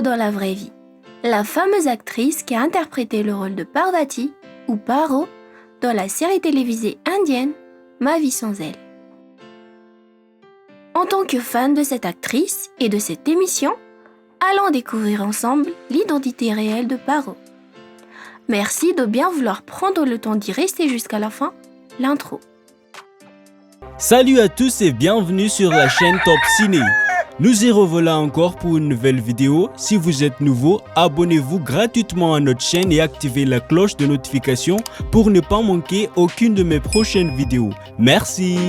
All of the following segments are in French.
Paro dans la vraie vie, la fameuse actrice qui a interprété le rôle de Parvati ou Paro dans la série télévisée indienne Ma vie sans elle. En tant que fan de cette actrice et de cette émission, allons découvrir ensemble l'identité réelle de Paro. Merci de bien vouloir prendre le temps d'y rester jusqu'à la fin, l'intro. Salut à tous et bienvenue sur la chaîne Top Ciné. Nous y revoilà encore pour une nouvelle vidéo. Si vous êtes nouveau, abonnez-vous gratuitement à notre chaîne et activez la cloche de notification pour ne pas manquer aucune de mes prochaines vidéos. Merci.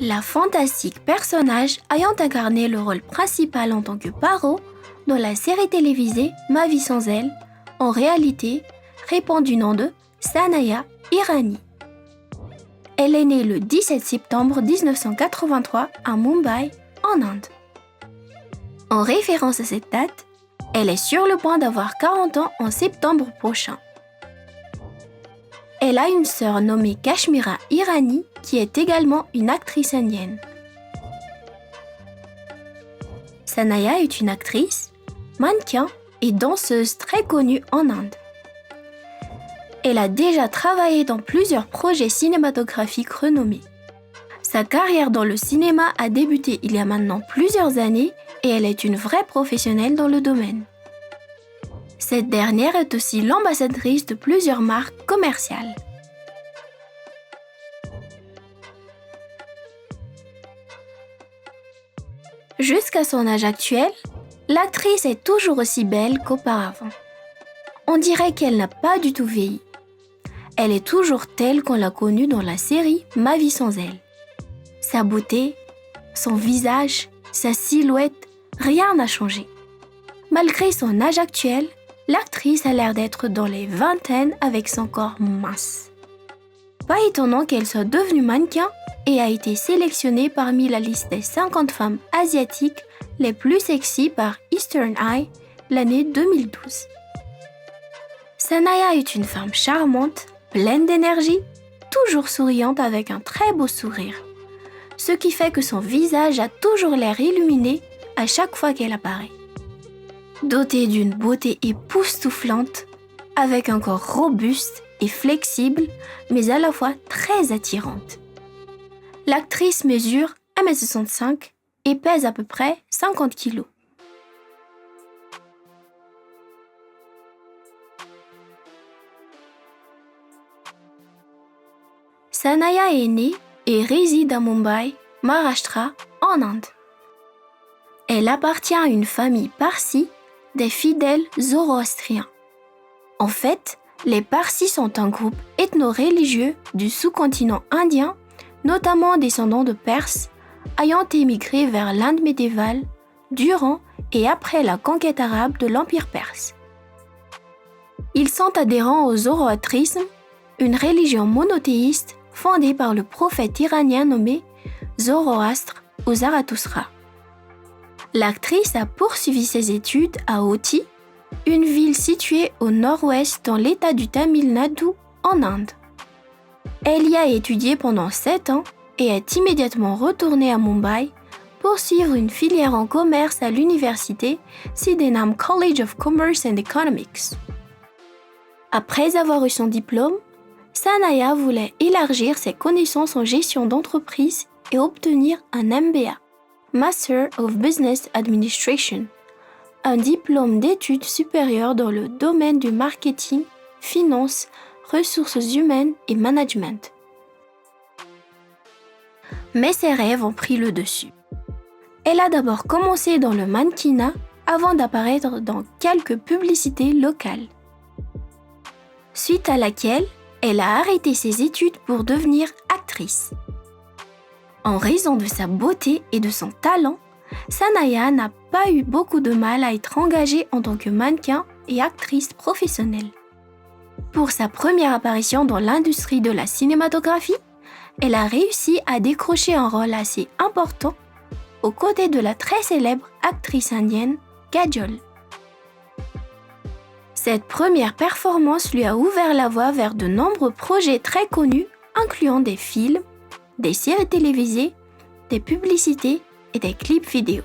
La fantastique personnage ayant incarné le rôle principal en tant que Paro dans la série télévisée Ma vie sans elle, en réalité, répond du nom de Sanaya Irani. Elle est née le 17 septembre 1983 à Mumbai, en Inde. En référence à cette date, elle est sur le point d'avoir 40 ans en septembre prochain. Elle a une sœur nommée Kashmira Irani qui est également une actrice indienne. Sanaya est une actrice, mannequin et danseuse très connue en Inde. Elle a déjà travaillé dans plusieurs projets cinématographiques renommés. Sa carrière dans le cinéma a débuté il y a maintenant plusieurs années et elle est une vraie professionnelle dans le domaine. Cette dernière est aussi l'ambassadrice de plusieurs marques commerciales. Jusqu'à son âge actuel, l'actrice est toujours aussi belle qu'auparavant. On dirait qu'elle n'a pas du tout vieilli. Elle est toujours telle qu'on l'a connue dans la série Ma vie sans elle. Sa beauté, son visage, sa silhouette, rien n'a changé. Malgré son âge actuel, l'actrice a l'air d'être dans les vingtaines avec son corps mince. Pas étonnant qu'elle soit devenue mannequin et a été sélectionnée parmi la liste des 50 femmes asiatiques les plus sexy par Eastern Eye l'année 2012. Sanaya est une femme charmante, pleine d'énergie, toujours souriante avec un très beau sourire, ce qui fait que son visage a toujours l'air illuminé à chaque fois qu'elle apparaît. Dotée d'une beauté époustouflante, avec un corps robuste et flexible, mais à la fois très attirante. L'actrice mesure 1m65 et pèse à peu près 50 kg. Sanaya est née et réside à Mumbai, Maharashtra, en Inde. Elle appartient à une famille parsi des fidèles zoroastriens. En fait, les Parsis sont un groupe ethno-religieux du sous-continent indien, notamment descendants de Perses, ayant émigré vers l'Inde médiévale durant et après la conquête arabe de l'Empire perse. Ils sont adhérents au zoroastrisme, une religion monothéiste fondée par le prophète iranien nommé Zoroastre ou Zarathustra. L'actrice a poursuivi ses études à Ooty, une ville située au nord-ouest dans l'état du Tamil Nadu en Inde. Elle y a étudié pendant 7 ans et est immédiatement retournée à Mumbai pour suivre une filière en commerce à l'université Sydenham College of Commerce and Economics. Après avoir eu son diplôme, Sanaya voulait élargir ses connaissances en gestion d'entreprise et obtenir un MBA, Master of Business Administration, un diplôme d'études supérieures dans le domaine du marketing, finance, ressources humaines et management. Mais ses rêves ont pris le dessus. Elle a d'abord commencé dans le mannequinat avant d'apparaître dans quelques publicités locales. Suite à laquelle, elle a arrêté ses études pour devenir actrice. En raison de sa beauté et de son talent, Sanaya n'a pas eu beaucoup de mal à être engagée en tant que mannequin et actrice professionnelle. Pour sa première apparition dans l'industrie de la cinématographie, elle a réussi à décrocher un rôle assez important aux côtés de la très célèbre actrice indienne Kajol. Cette première performance lui a ouvert la voie vers de nombreux projets très connus, incluant des films, des séries télévisées des publicités et des clips vidéo.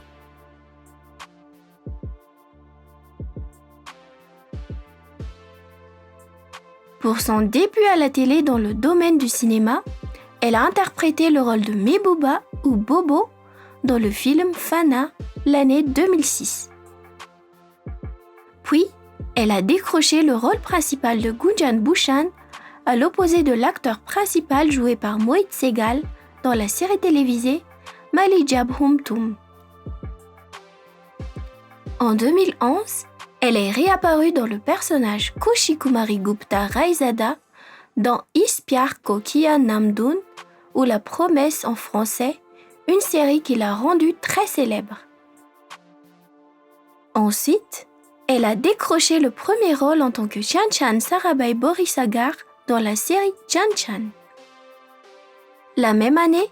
Pour son début à la télé dans le domaine du cinéma, elle a interprété le rôle de Mehbooba ou Bobo dans le film Fana, l'année 2006. Puis, elle a décroché le rôle principal de Gunjan Bhushan à l'opposé de l'acteur principal joué par Mohit Sehgal dans la série télévisée Maili Bhum Tum. En 2011, elle est réapparue dans le personnage Khushi Kumari Gupta Raizada dans Is Pyar Ko Kiya Naam Doon ou La Promesse en français, une série qui l'a rendue très célèbre. Ensuite, elle a décroché le premier rôle en tant que Chanchan Sarabhai Borisagar dans la série Chanchan. La même année,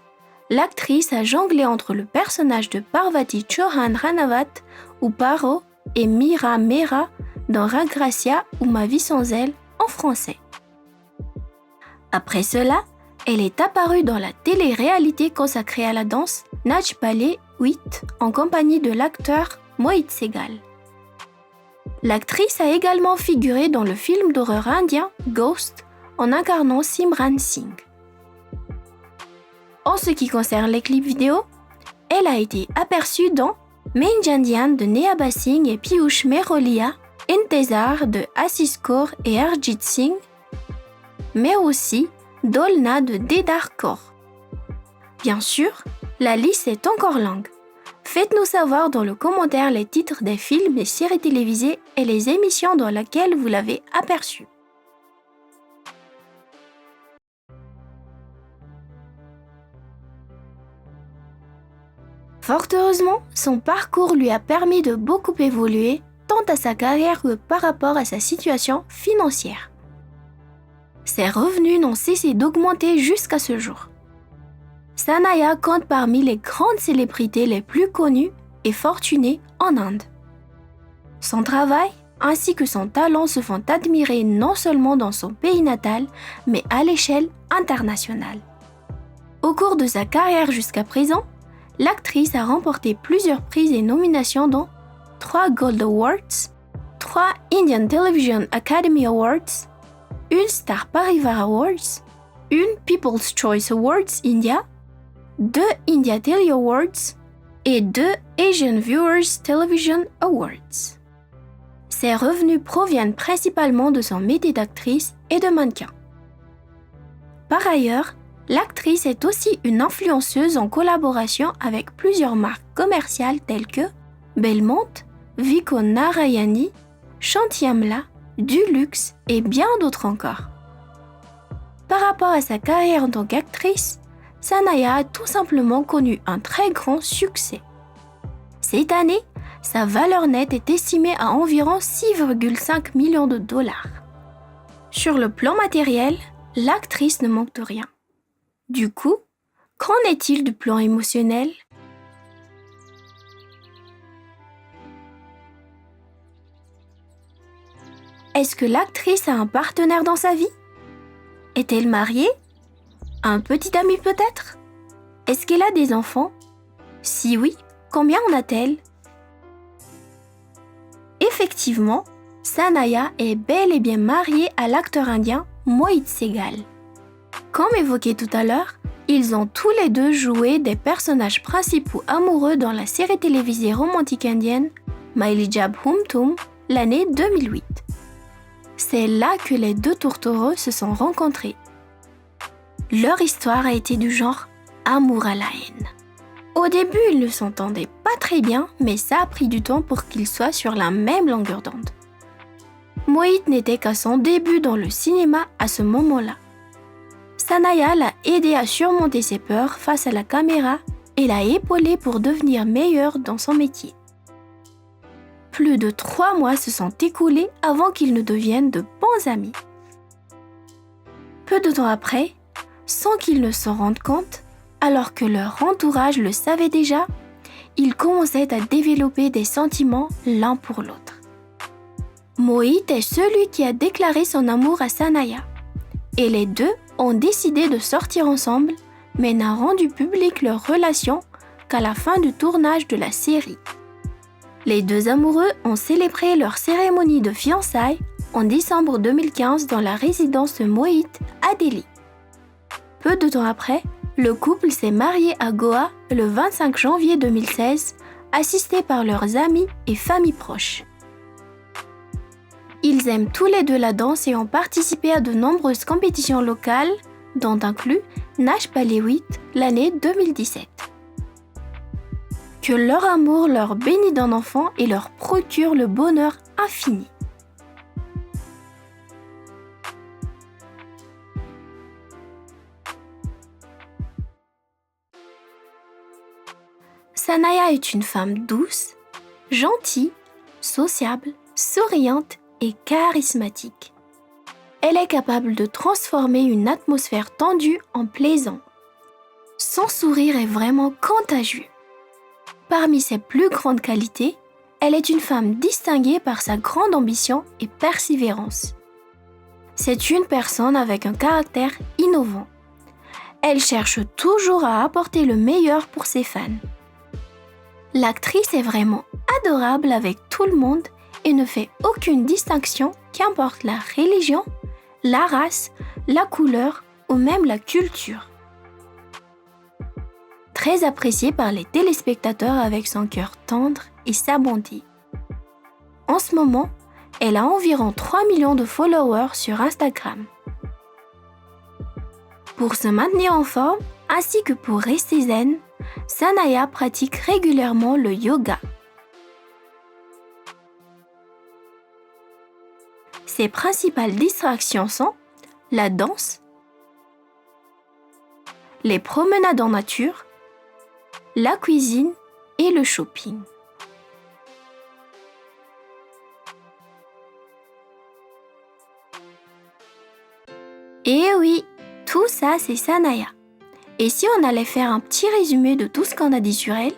l'actrice a jonglé entre le personnage de Parvati Chauhan Ranavat ou Paro et Mira Mehra dans Raggracia ou Ma vie sans elle en français. Après cela, elle est apparue dans la télé-réalité consacrée à la danse Nach Ballet 8 en compagnie de l'acteur Mohit Sehgal. L'actrice a également figuré dans le film d'horreur indien Ghost en incarnant Simran Singh. En ce qui concerne les clips vidéo, elle a été aperçue dans Menjandian de Neha Singh et Piyush Merolia, Intezar de Assis Kaur et Arjit Singh, mais aussi Dolna de Dedar Kaur. Bien sûr, la liste est encore longue. Faites-nous savoir dans le commentaire les titres des films et séries télévisées et les émissions dans lesquelles vous l'avez aperçue. Fort heureusement, son parcours lui a permis de beaucoup évoluer, tant à sa carrière que par rapport à sa situation financière. Ses revenus n'ont cessé d'augmenter jusqu'à ce jour. Sanaya compte parmi les grandes célébrités les plus connues et fortunées en Inde. Son travail ainsi que son talent se font admirer non seulement dans son pays natal, mais à l'échelle internationale. Au cours de sa carrière jusqu'à présent, l'actrice a remporté plusieurs prix et nominations dont 3 Gold Awards, 3 Indian Television Academy Awards, 1 Star Parivar Awards, 1 People's Choice Awards India, 2 India Tele Awards et 2 Asian Viewers Television Awards. Ses revenus proviennent principalement de son métier d'actrice et de mannequin. Par ailleurs, l'actrice est aussi une influenceuse en collaboration avec plusieurs marques commerciales telles que Belmont, Vico Narayani, Shantiamla, Dulux et bien d'autres encore. Par rapport à sa carrière en tant qu'actrice, Sanaya a tout simplement connu un très grand succès. Cette année, sa valeur nette est estimée à environ 6,5 millions de dollars. Sur le plan matériel, l'actrice ne manque de rien. Du coup, qu'en est-il du plan émotionnel ? Est-ce que l'actrice a un partenaire dans sa vie ? Est-elle mariée ? Un petit ami peut-être ? Est-ce qu'elle a des enfants ? Si oui, combien en a-t-elle ? Effectivement, Sanaya est bel et bien mariée à l'acteur indien Mohit Sehgal. Comme évoqué tout à l'heure, ils ont tous les deux joué des personnages principaux amoureux dans la série télévisée romantique indienne Maili Bhum Tum, l'année 2008. C'est là que les deux tourtereaux se sont rencontrés. Leur histoire a été du genre amour à la haine. Au début, ils ne s'entendaient pas très bien, mais ça a pris du temps pour qu'ils soient sur la même longueur d'onde. Mohit n'était qu'à son début dans le cinéma à ce moment-là. Sanaya l'a aidé à surmonter ses peurs face à la caméra et l'a épaulé pour devenir meilleur dans son métier. Plus de 3 mois se sont écoulés avant qu'ils ne deviennent de bons amis. Peu de temps après, sans qu'ils ne s'en rendent compte, alors que leur entourage le savait déjà, ils commençaient à développer des sentiments l'un pour l'autre. Mohit est celui qui a déclaré son amour à Sanaya, et les deux ont décidé de sortir ensemble, mais n'a rendu public leur relation qu'à la fin du tournage de la série. Les deux amoureux ont célébré leur cérémonie de fiançailles en décembre 2015 dans la résidence Moïte à Delhi. Peu de temps après, le couple s'est marié à Goa le 25 janvier 2016, assisté par leurs amis et familles proches. Ils aiment tous les deux la danse et ont participé à de nombreuses compétitions locales, dont inclut Nash Bollywood l'année 2017. Que leur amour leur bénisse d'un enfant et leur procure le bonheur infini. Sanaya est une femme douce, gentille, sociable, souriante et charismatique. Elle est capable de transformer une atmosphère tendue en plaisant. Son sourire est vraiment contagieux. Parmi ses plus grandes qualités, elle est une femme distinguée par sa grande ambition et persévérance. C'est une personne avec un caractère innovant. Elle cherche toujours à apporter le meilleur pour ses fans. L'actrice est vraiment adorable avec tout le monde et ne fait aucune distinction qu'importe la religion, la race, la couleur ou même la culture. Très appréciée par les téléspectateurs avec son cœur tendre et sa bonté. En ce moment, elle a environ 3 millions de followers sur Instagram. Pour se maintenir en forme, ainsi que pour rester zen, Sanaya pratique régulièrement le yoga. Ses principales distractions sont la danse, les promenades en nature, la cuisine et le shopping. Et oui, tout ça c'est Sanaya. Et si on allait faire un petit résumé de tout ce qu'on a dit sur elle,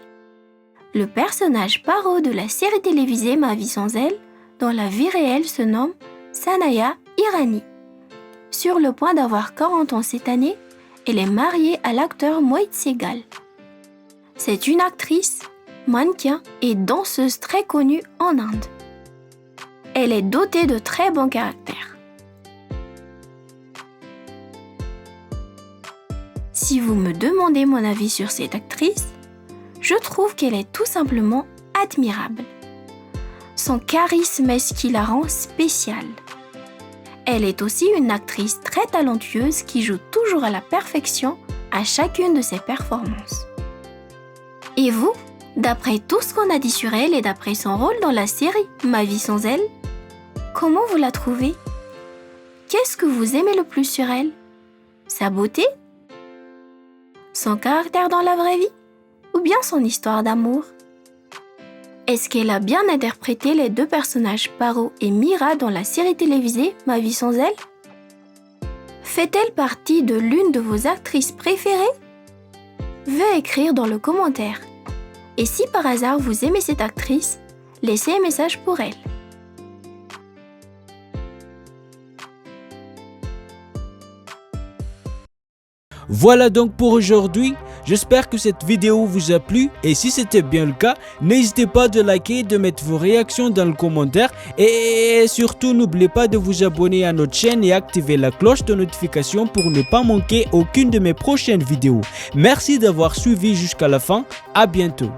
le personnage Paro de la série télévisée Ma vie sans elle, dans la vie réelle se nomme Sanaya Irani. Sur le point d'avoir 40 ans cette année, elle est mariée à l'acteur Mohit Sehgal. C'est une actrice, mannequin et danseuse très connue en Inde. Elle est dotée de très bons caractères. Si vous me demandez mon avis sur cette actrice, je trouve qu'elle est tout simplement admirable. Son charisme est ce qui la rend spéciale. Elle est aussi une actrice très talentueuse qui joue toujours à la perfection à chacune de ses performances. Et vous, d'après tout ce qu'on a dit sur elle et d'après son rôle dans la série Ma vie sans elle, comment vous la trouvez? Qu'est-ce que vous aimez le plus sur elle? Sa beauté? Son caractère dans la vraie vie? Ou bien son histoire d'amour? Est-ce qu'elle a bien interprété les deux personnages Paro et Mira dans la série télévisée Ma vie sans elle? Fait-elle partie de l'une de vos actrices préférées? Veuillez écrire dans le commentaire. Et si par hasard vous aimez cette actrice, laissez un message pour elle. Voilà donc pour aujourd'hui. J'espère que cette vidéo vous a plu et si c'était bien le cas, n'hésitez pas de liker et de mettre vos réactions dans le commentaire et surtout n'oubliez pas de vous abonner à notre chaîne et activer la cloche de notification pour ne pas manquer aucune de mes prochaines vidéos. Merci d'avoir suivi jusqu'à la fin, à bientôt.